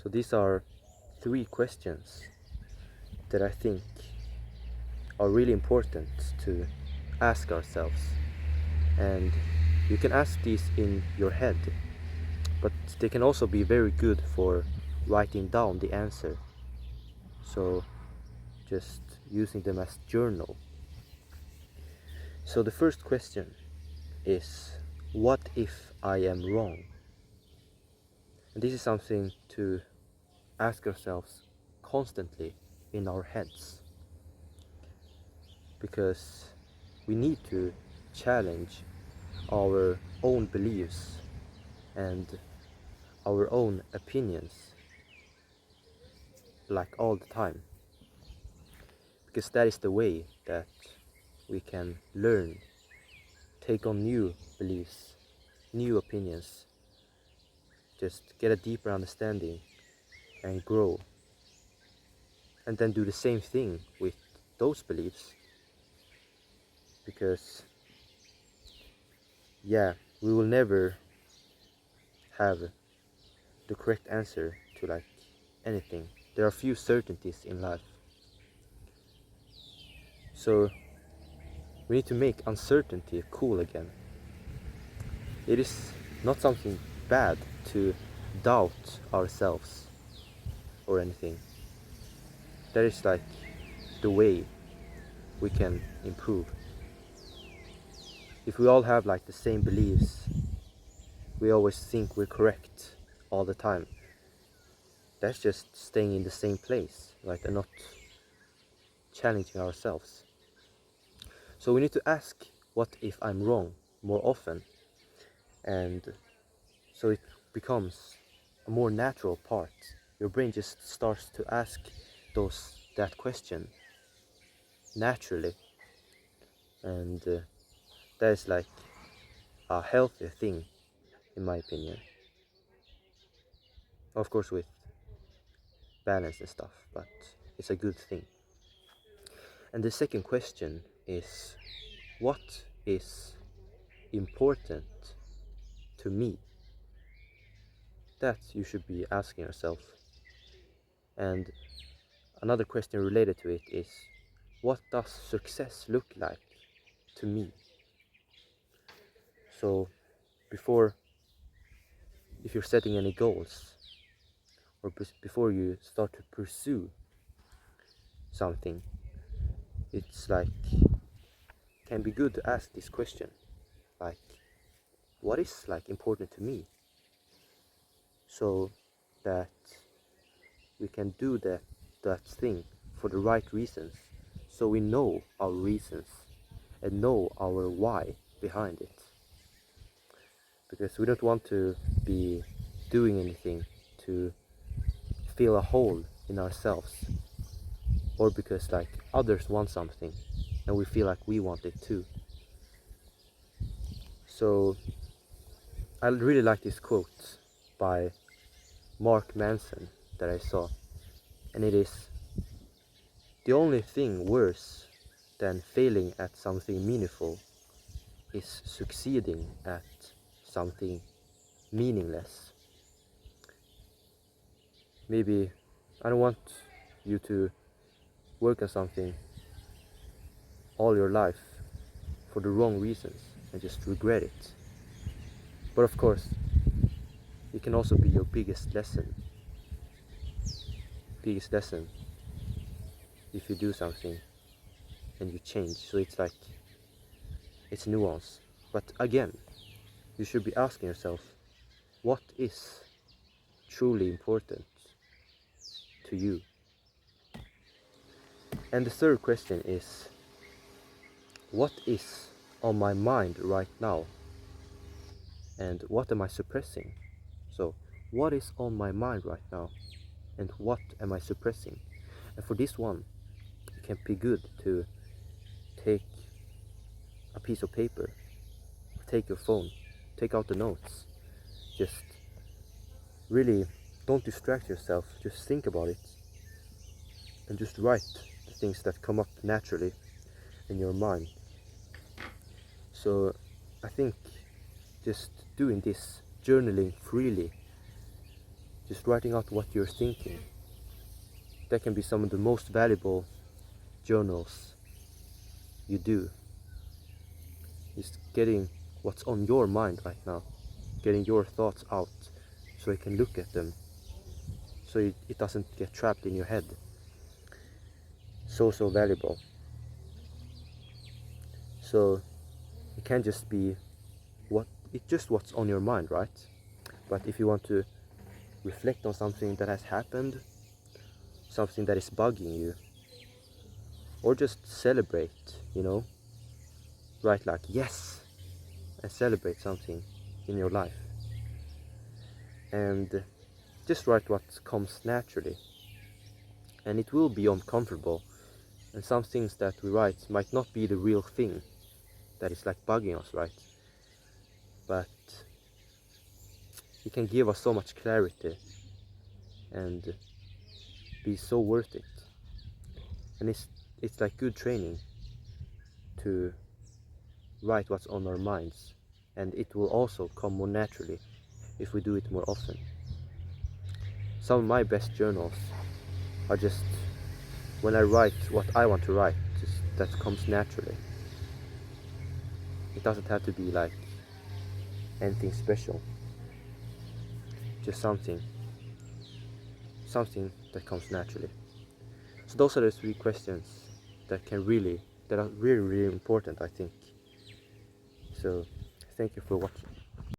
So these are 3 questions that I think are really important to ask ourselves. And you can ask these in your head, but they can also be very good for writing down the answer. So just using them as journal. So the first question is, what if I am wrong? And this is something to ask ourselves constantly in our heads, because we need to challenge our own beliefs and our own opinions like all the time, because that is the way that we can learn, take on new beliefs, new opinions, just get a deeper understanding and grow, and then do the same thing with those beliefs. Because yeah, we will never have the correct answer to like anything. There are few certainties in life, so we need to make uncertainty cool again. It is not something bad to doubt ourselves or anything. That is like the way we can improve. If we all have like the same beliefs, we always think we're correct all the time, that's just staying in the same place, right, and not challenging ourselves. So we need to ask, what if I'm wrong, more often, and so it becomes a more natural part. Your brain just starts to ask that question naturally, and that is like a healthy thing, in my opinion. Of course, with balance and stuff, but it's a good thing. And the second question is, what is important to me? That you should be asking yourself. And another question related to it is, what does success look like to me? So before, if you're setting any goals, or before you start to pursue something, it's like, can be good to ask this question, like, what is like important to me, so that we can do that thing for the right reasons, so we know our reasons and know our why behind it. Because we don't want to be doing anything to fill a hole in ourselves, or because like others want something and we feel like we want it too. So I really like this quote by Mark Manson that I saw, and it is, the only thing worse than failing at something meaningful is succeeding at something meaningless. Maybe I don't want you to work on something all your life for the wrong reasons and just regret it. But of course, it can also be your biggest lesson if you do something and you change. So it's like, it's nuance. But again, you should be asking yourself, what is truly important to you? And the third question is, what is on my mind right now, and what am I suppressing? So what is on my mind right now, and what am I suppressing? And for this one, it can be good to take a piece of paper, take your phone, take out the notes, just really don't distract yourself, just think about it, and just write the things that come up naturally in your mind. So I think just doing this, journaling freely, just writing out what you're thinking. That can be some of the most valuable journals you do. Just getting what's on your mind right now, getting your thoughts out so you can look at them, so it doesn't get trapped in your head. So valuable. So it can just be what's on your mind, right? But if you want to reflect on something that has happened, something that is bugging you, or just celebrate, write like yes, and celebrate something in your life, and just write what comes naturally. And it will be uncomfortable, and some things that we write might not be the real thing that is like bugging us, right? But it can give us so much clarity and be so worth it. And it's like good training to write what's on our minds, and it will also come more naturally if we do it more often. Some of my best journals are just when I write what I want to write, just that comes naturally. It doesn't have to be like anything special, just something that comes naturally. So those are the 3 questions that are really important, I think. So thank you for watching.